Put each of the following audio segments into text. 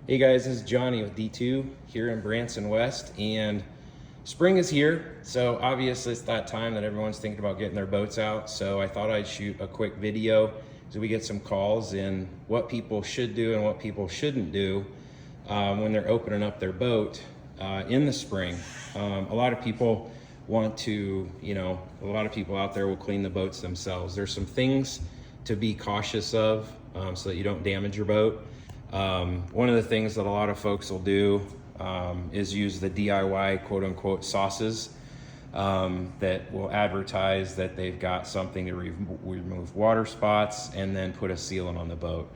Hey guys, this is Johnny with D2 here in Branson West, and spring is here, so obviously it's that time that everyone's thinking about getting their boats out. So I thought I'd shoot a quick video so we get some calls in what people should do and what people shouldn't do when they're opening up their boat in the spring. A lot of people want to, a lot of people out there will clean the boats themselves. There's some things to be cautious of so that you don't damage your boat. One of the things that a lot of folks will do is use the DIY quote unquote sauces that will advertise that they've got something to remove water spots and then put a sealant on the boat.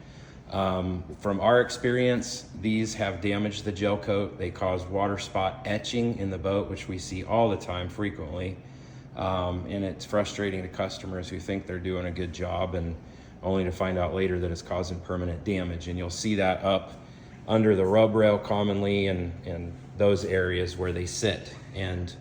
From our experience, these have damaged the gel coat. They cause water spot etching in the boat, which we see all the time frequently. And it's frustrating to customers who think they're doing a good job and only to find out later that it's causing permanent damage. And you'll see that up under the rub rail commonly and those areas where they sit. And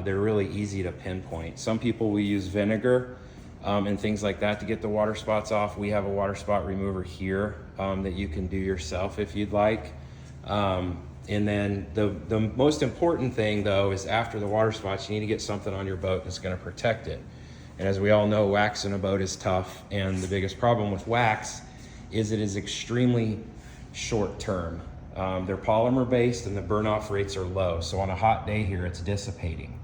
they're really easy to pinpoint. Some people will use vinegar and things like that to get the water spots off. We have a water spot remover here that you can do yourself if you'd like. And then the most important thing though is after the water spots, you need to get something on your boat that's gonna protect it. And as we all know, wax in a boat is tough, and the biggest problem with wax is it is extremely short term. They're polymer based and the burn off rates are low. So on a hot day here, it's dissipating.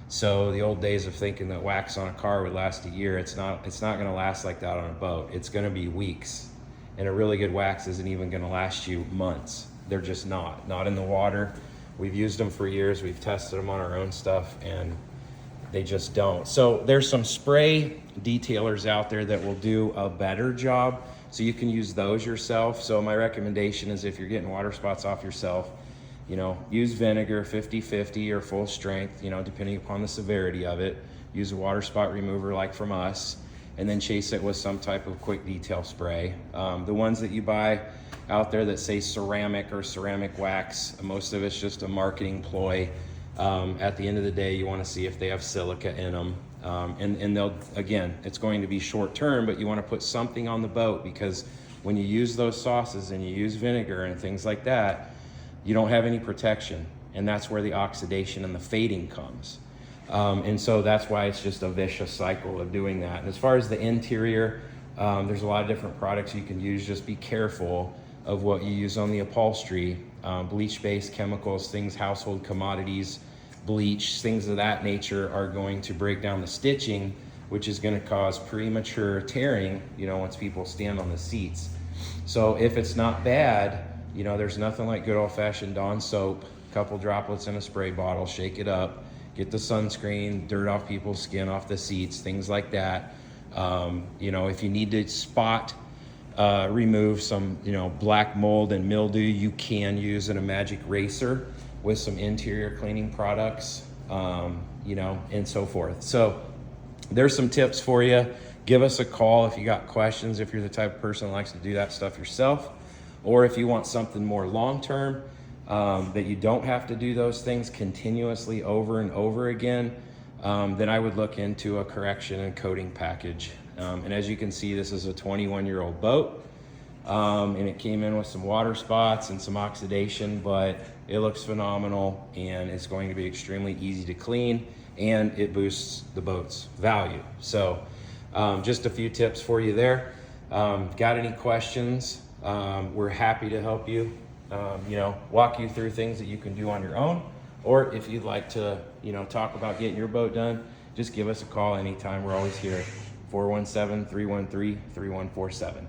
So the old days of thinking that wax on a car would last a year, it's not gonna last like that on a boat. It's gonna be weeks. And a really good wax isn't even gonna last you months. They're just not in the water. We've used them for years. We've tested them on our own stuff and they just don't. So there's some spray detailers out there that will do a better job. So you can use those yourself. So my recommendation is if you're getting water spots off yourself, use vinegar 50-50 or full strength, depending upon the severity of it. Use a water spot remover like from us, and then chase it with some type of quick detail spray. The ones that you buy out there that say ceramic or ceramic wax, most of it's just a marketing ploy. At the end of the day, you want to see if they have silica in them. And they'll, again, it's going to be short term, but you want to put something on the boat because when you use those sauces and you use vinegar and things like that, you don't have any protection. And that's where the oxidation and the fading comes. And so that's why it's just a vicious cycle of doing that. And as far as the interior, there's a lot of different products you can use. Just be careful of what you use on the upholstery. Bleach-based chemicals, things, household commodities, bleach, things of that nature are going to break down the stitching, which is going to cause premature tearing, once people stand on the seats. So if it's not bad, there's nothing like good old-fashioned Dawn soap, a couple droplets in a spray bottle, shake it up, get the sunscreen, dirt off people's skin off the seats, things like that. If you need to spot remove some black mold and mildew, you can use a magic eraser with some interior cleaning products, and so forth. So there's some tips for you. Give us a call if you got questions, if you're the type of person that likes to do that stuff yourself, or if you want something more long-term that you don't have to do those things continuously over and over again, then I would look into a correction and coating package. And as you can see, this is a 21-year-old boat, and it came in with some water spots and some oxidation, but it looks phenomenal and it's going to be extremely easy to clean, and it boosts the boat's value. So just a few tips for you there. Got any questions? We're happy to help you, walk you through things that you can do on your own, or if you'd like to, talk about getting your boat done, just give us a call anytime. We're always here. 417-313-3147.